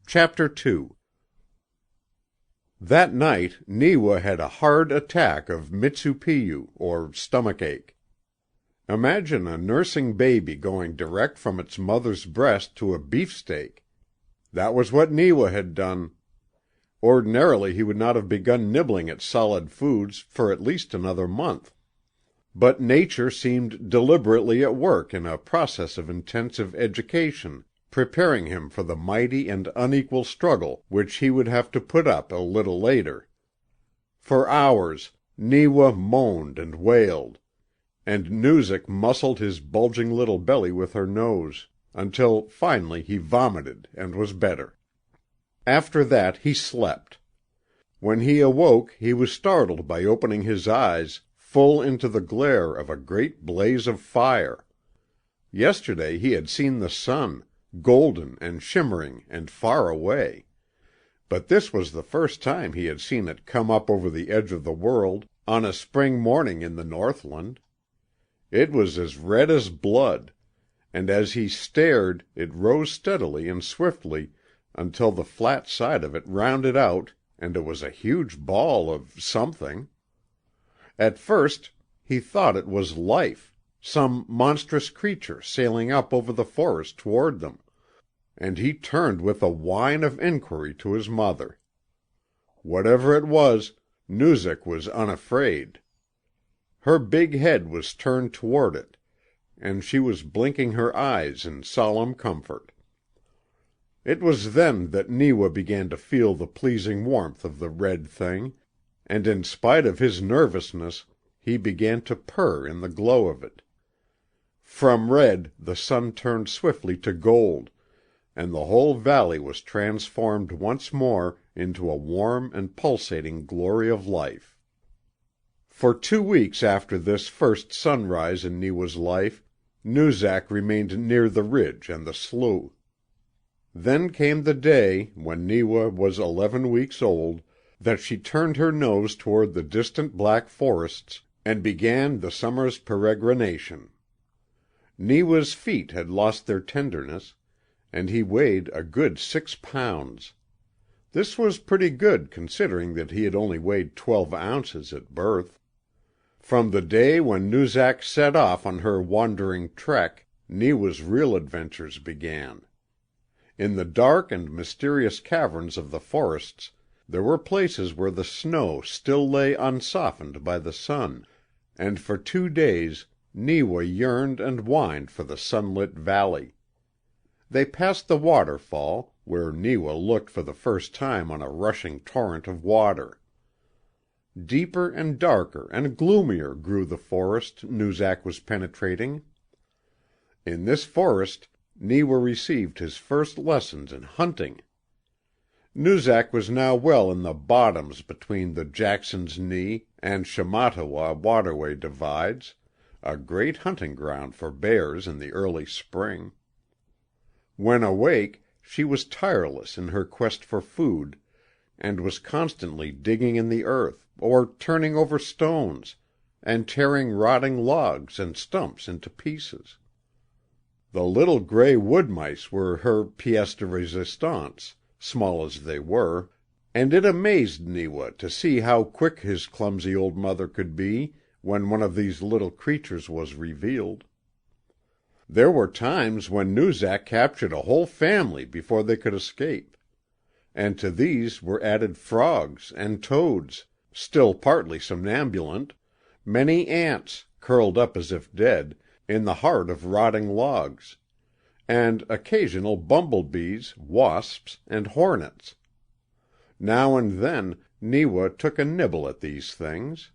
Chapter 2 That night Neewa had a hard attack of Mitsupiyu, or stomach ache. Imagine a nursing baby going direct from its mother's breast to a beefsteak. That was what Neewa had done. Ordinarily he would not have begun nibbling at solid foods for at least another month. But nature seemed deliberately at work in a process of intensive education, preparing him for the mighty and unequal struggle which he would have to put up a little later. For hours Neewa moaned and wailed, and Noozak muscled his bulging little belly with her nose, until finally he vomited and was better. After that he slept. When he awoke he was startled by opening his eyes full into the glare of a great blaze of fire. Yesterday he had seen the sun, golden and shimmering and far away. But this was the first time he had seen it come up over the edge of the world on a spring morning in the Northland. It was as red as blood, and as he stared it rose steadily and swiftly until the flat side of it rounded out and it was a huge ball of something. At first he thought it was life, some monstrous creature sailing up over the forest toward them, and he turned with a whine of inquiry to his mother. Whatever it was, Noozak was unafraid. Her big head was turned toward it, and she was blinking her eyes in solemn comfort. It was then that Neewa began to feel the pleasing warmth of the red thing, and in spite of his nervousness he began to purr in the glow of it. From red the sun turned swiftly to gold, and the whole valley was transformed once more into a warm and pulsating glory of life. For 2 weeks after this first sunrise in Neewa's life, Noozak remained near the ridge and the slough. Then came the day, when Neewa was 11 weeks old, that she turned her nose toward the distant black forests and began the summer's peregrination. Neewa's feet had lost their tenderness, and he weighed a good 6 pounds. This was pretty good considering that he had only weighed 12 ounces at birth. From the day when Noozak set off on her wandering trek, Neewa's real adventures began. In the dark and mysterious caverns of the forests there were places where the snow still lay unsoftened by the sun, and for 2 days Neewa yearned and whined for the sunlit valley. They passed the waterfall, where Neewa looked for the first time on a rushing torrent of water. Deeper and darker and gloomier grew the forest Noozak was penetrating. In this forest Neewa received his first lessons in hunting. Noozak was now well in the bottoms between the Jackson's Knee and Shamattawa waterway divides, a great hunting ground for bears in the early spring. When awake, she was tireless in her quest for food, and was constantly digging in the earth, or turning over stones, and tearing rotting logs and stumps into pieces. The little gray wood mice were her pièce de résistance, small as they were, and it amazed Neewa to see how quick his clumsy old mother could be when one of these little creatures was revealed. There were times when Noozak captured a whole family before they could escape, and to these were added frogs and toads, still partly somnambulant, many ants, curled up as if dead, in the heart of rotting logs, and occasional bumblebees, wasps, and hornets. Now and then Neewa took a nibble at these things.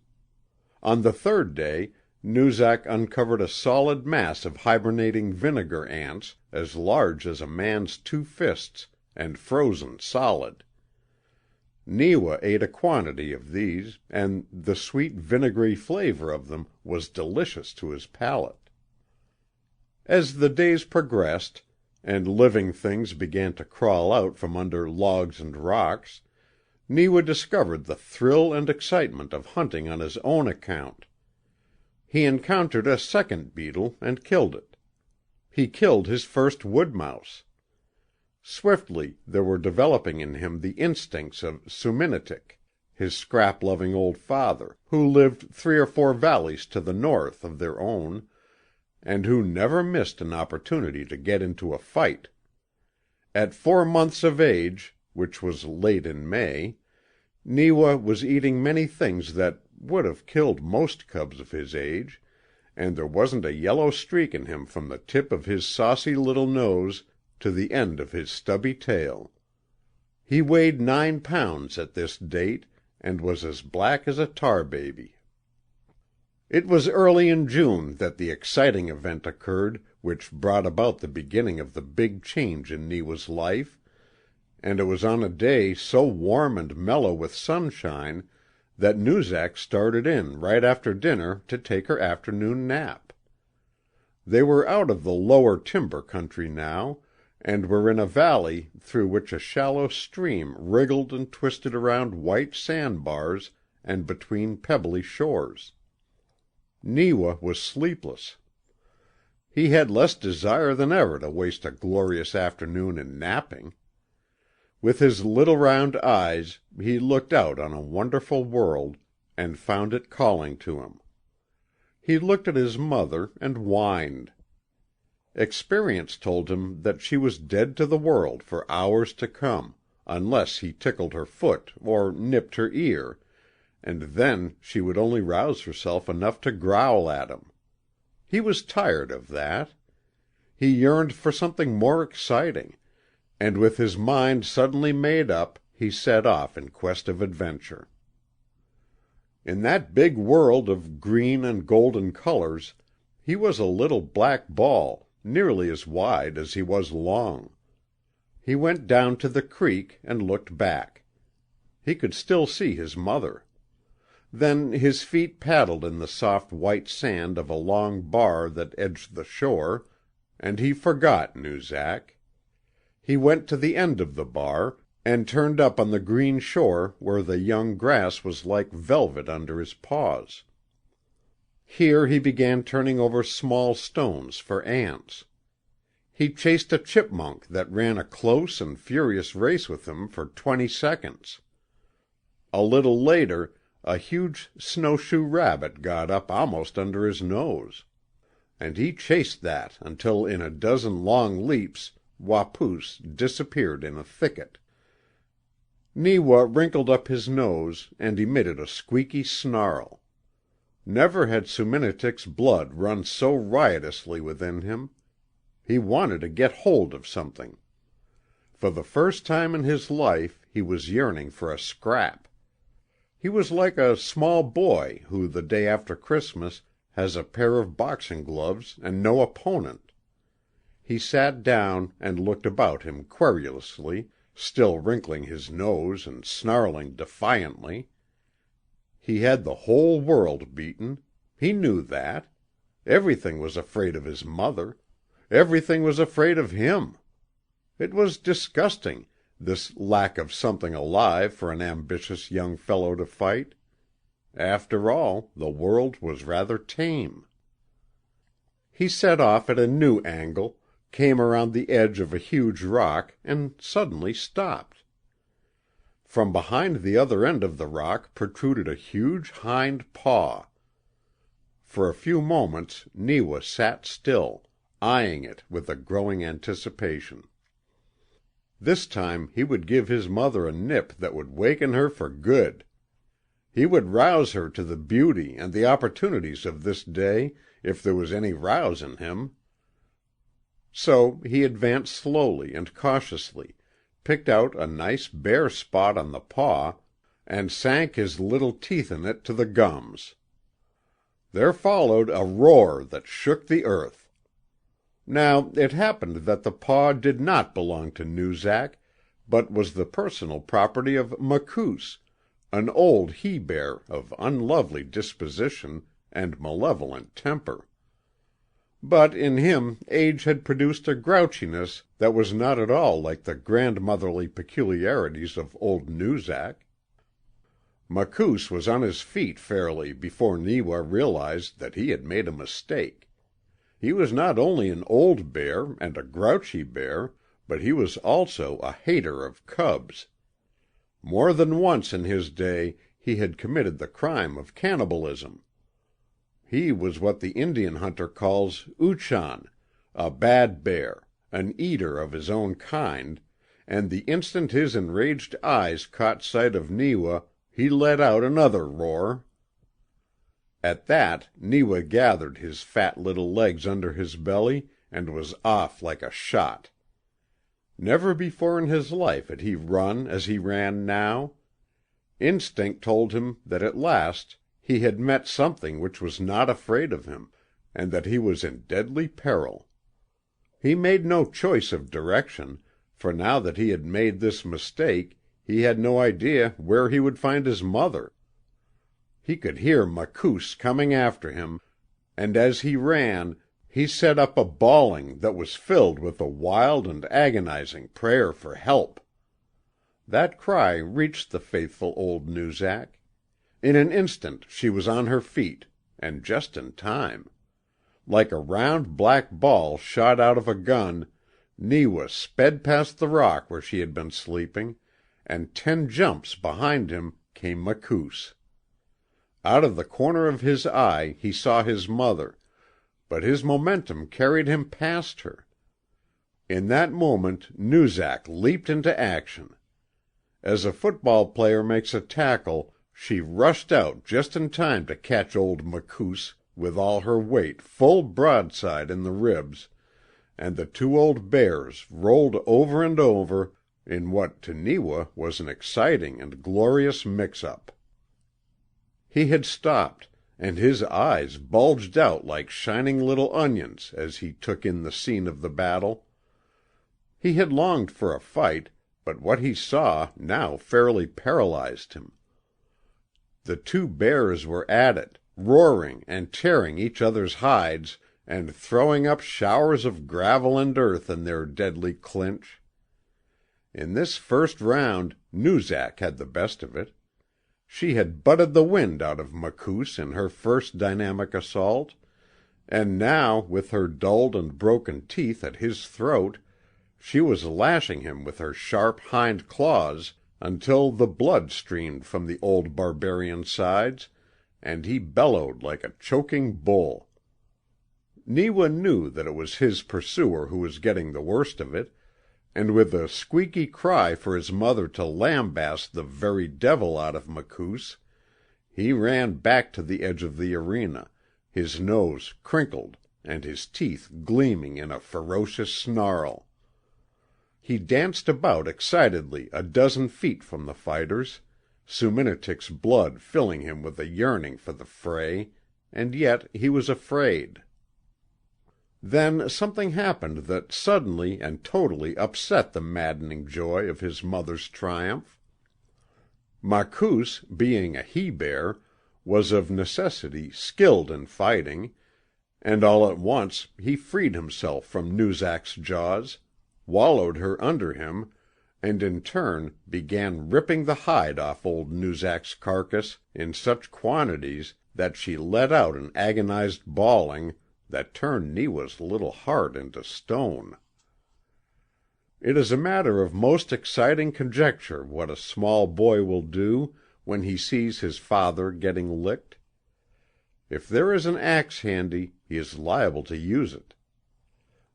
On the 3rd day Noozak uncovered a solid mass of hibernating vinegar ants as large as a man's 2 fists and frozen solid. Neewa ate a quantity of these, and the sweet vinegary flavor of them was delicious to his palate. As the days progressed, and living things began to crawl out from under logs and rocks, Neewa discovered the thrill and excitement of hunting on his own account. He encountered a second beetle and killed it. He killed his first wood mouse. Swiftly there were developing in him the instincts of Soominitik, his scrap-loving old father, who lived 3 or 4 valleys to the north of their own, and who never missed an opportunity to get into a fight. At 4 months of age, which was late in May, Neewa was eating many things that would have killed most cubs of his age, and there wasn't a yellow streak in him from the tip of his saucy little nose to the end of his stubby tail. He weighed 9 pounds at this date, and was as black as a tar baby. It was early in June that the exciting event occurred which brought about the beginning of the big change in Neewa's life, and it was on a day so warm and mellow with sunshine that Noozak started in right after dinner to take her afternoon nap. They were out of the lower timber country now, and were in a valley through which a shallow stream wriggled and twisted around white sandbars and between pebbly shores. Neewa was sleepless. He had less desire than ever to waste a glorious afternoon in napping. With his little round eyes he looked out on a wonderful world, and found it calling to him. He looked at his mother and whined. Experience told him that she was dead to the world for hours to come, unless he tickled her foot or nipped her ear, and then she would only rouse herself enough to growl at him. He was tired of that. He yearned for something more exciting, and with his mind suddenly made up, he set off in quest of adventure. In that big world of green and golden colors, he was a little black ball, nearly as wide as he was long. He went down to the creek and looked back. He could still see his mother. Then his feet paddled in the soft white sand of a long bar that edged the shore, and he forgot Noozak. He went to the end of the bar, and turned up on the green shore where the young grass was like velvet under his paws. Here he began turning over small stones for ants. He chased a chipmunk that ran a close and furious race with him for 20 seconds. A little later, a huge snowshoe rabbit got up almost under his nose, and he chased that until in a dozen long leaps Wapoos disappeared in a thicket. Neewa wrinkled up his nose and emitted a squeaky snarl. Never had Soominitik's blood run so riotously within him. He wanted to get hold of something. For the first time in his life he was yearning for a scrap. He was like a small boy who the day after Christmas has a pair of boxing gloves and no opponent. He sat down and looked about him querulously, still wrinkling his nose and snarling defiantly. He had the whole world beaten. He knew that. Everything was afraid of his mother. Everything was afraid of him. It was disgusting, this lack of something alive for an ambitious young fellow to fight. After all, the world was rather tame. He set off at a new angle, came around the edge of a huge rock, and suddenly stopped. From behind the other end of the rock protruded a huge hind paw. For a few moments Neewa sat still, eyeing it with a growing anticipation. This time he would give his mother a nip that would waken her for good. He would rouse her to the beauty and the opportunities of this day if there was any rouse in him. So he advanced slowly and cautiously, picked out a nice bare spot on the paw, and sank his little teeth in it to the gums. There followed a roar that shook the earth. Now it happened that the paw did not belong to Noozak, but was the personal property of Makoos, an old he-bear of unlovely disposition and malevolent temper. But in him age had produced a grouchiness that was not at all like the grandmotherly peculiarities of old Noozak. Makoos was on his feet fairly before Neewa realized that he had made a mistake. He was not only an old bear and a grouchy bear, but he was also a hater of cubs. More than once in his day he had committed the crime of cannibalism. He was what the Indian hunter calls uchan, a bad bear, an eater of his own kind, and the instant his enraged eyes caught sight of Neewa he let out another roar. At that Neewa gathered his fat little legs under his belly and was off like a shot. Never before in his life had he run as he ran now. Instinct told him that at last he had met something which was not afraid of him, and that he was in deadly peril. He made no choice of direction, for now that he had made this mistake he had no idea where he would find his mother. He could hear Makoos coming after him, and as he ran he set up a bawling that was filled with a wild and agonizing prayer for help. That cry reached the faithful old Noozak. In an instant she was on her feet, and just in time. Like a round black ball shot out of a gun, Neewa sped past the rock where she had been sleeping, and 10 jumps behind him came Makoos. Out of the corner of his eye he saw his mother, but his momentum carried him past her. In that moment Noozak leaped into action. As a football player makes a tackle, she rushed out just in time to catch old Makoos with all her weight full broadside in the ribs, and the 2 old bears rolled over and over in what to Neewa was an exciting and glorious mix-up. He had stopped, and his eyes bulged out like shining little onions as he took in the scene of the battle. He had longed for a fight, but what he saw now fairly paralyzed him. The 2 bears were at it, roaring and tearing each other's hides and throwing up showers of gravel and earth in their deadly clinch. In this first round Noozak had the best of it. She had butted the wind out of Makoos in her first dynamic assault, and now, with her dulled and broken teeth at his throat, she was lashing him with her sharp hind claws until the blood streamed from the old barbarian's sides, and he bellowed like a choking bull. Neewa knew that it was his pursuer who was getting the worst of it, and with a squeaky cry for his mother to lambaste the very devil out of Makoos, he ran back to the edge of the arena, his nose crinkled and his teeth gleaming in a ferocious snarl. He danced about excitedly a dozen feet from the fighters, Suminetik's blood filling him with a yearning for the fray, and yet he was afraid. Then something happened that suddenly and totally upset the maddening joy of his mother's triumph. Makoos, being a he-bear, was of necessity skilled in fighting, and all at once he freed himself from Noozak's jaws, wallowed her under him, and in turn began ripping the hide off old Noozak's carcass in such quantities that she let out an agonized bawling that turned Neewa's little heart into stone. It is a matter of most exciting conjecture what a small boy will do when he sees his father getting licked. If there is an axe handy, he is liable to use it.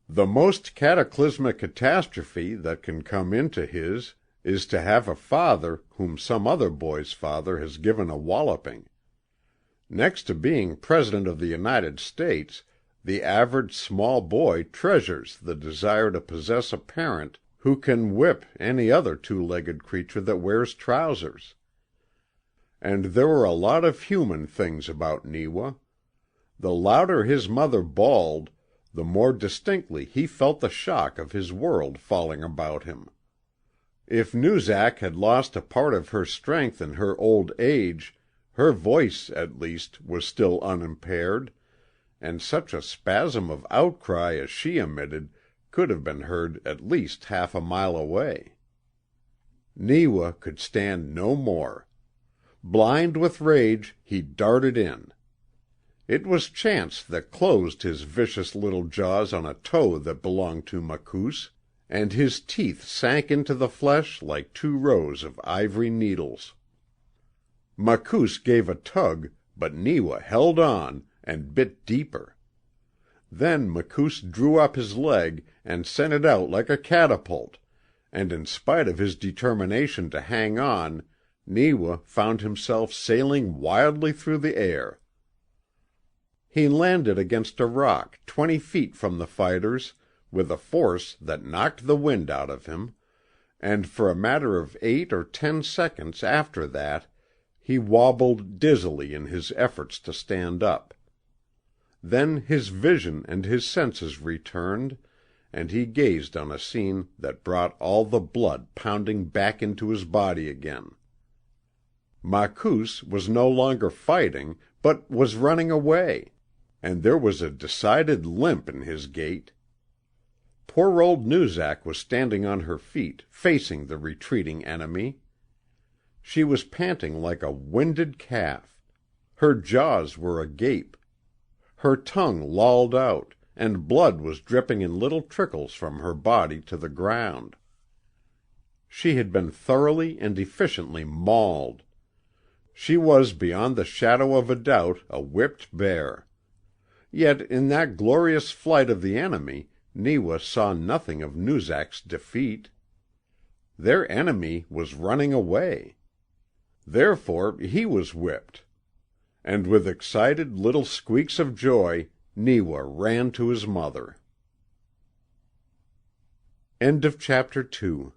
The most cataclysmic catastrophe that can come into his is to have a father whom some other boy's father has given a walloping. Next to being President of the United States, the average small boy treasures the desire to possess a parent who can whip any other 2-legged creature that wears trousers. And there were a lot of human things about Neewa. The louder his mother bawled, the more distinctly he felt the shock of his world falling about him. If Noozak had lost a part of her strength in her old age, her voice, at least, was still unimpaired, and such a spasm of outcry as she emitted could have been heard at least half a mile away. Neewa could stand no more. Blind with rage, he darted in. It was chance that closed his vicious little jaws on a toe that belonged to Makoos, and his teeth sank into the flesh like 2 rows of ivory needles. Makoos gave a tug, but Neewa held on, and bit deeper. Then Makoos drew up his leg and sent it out like a catapult, and in spite of his determination to hang on, Neewa found himself sailing wildly through the air. He landed against a rock 20 feet from the fighters with a force that knocked the wind out of him, and for a matter of 8 or 10 seconds after that he wobbled dizzily in his efforts to stand up. Then his vision and his senses returned, and he gazed on a scene that brought all the blood pounding back into his body again. Makoos was no longer fighting, but was running away, and there was a decided limp in his gait. Poor old Noozak was standing on her feet, facing the retreating enemy. She was panting like a winded calf. Her jaws were agape. Her tongue lolled out, and blood was dripping in little trickles from her body to the ground. She had been thoroughly and efficiently mauled. She was beyond the shadow of a doubt a whipped bear. Yet in that glorious flight of the enemy Neewa saw nothing of Noozak's defeat. Their enemy was running away. Therefore he was whipped. And with excited little squeaks of joy Neewa ran to his mother. End of chapter 2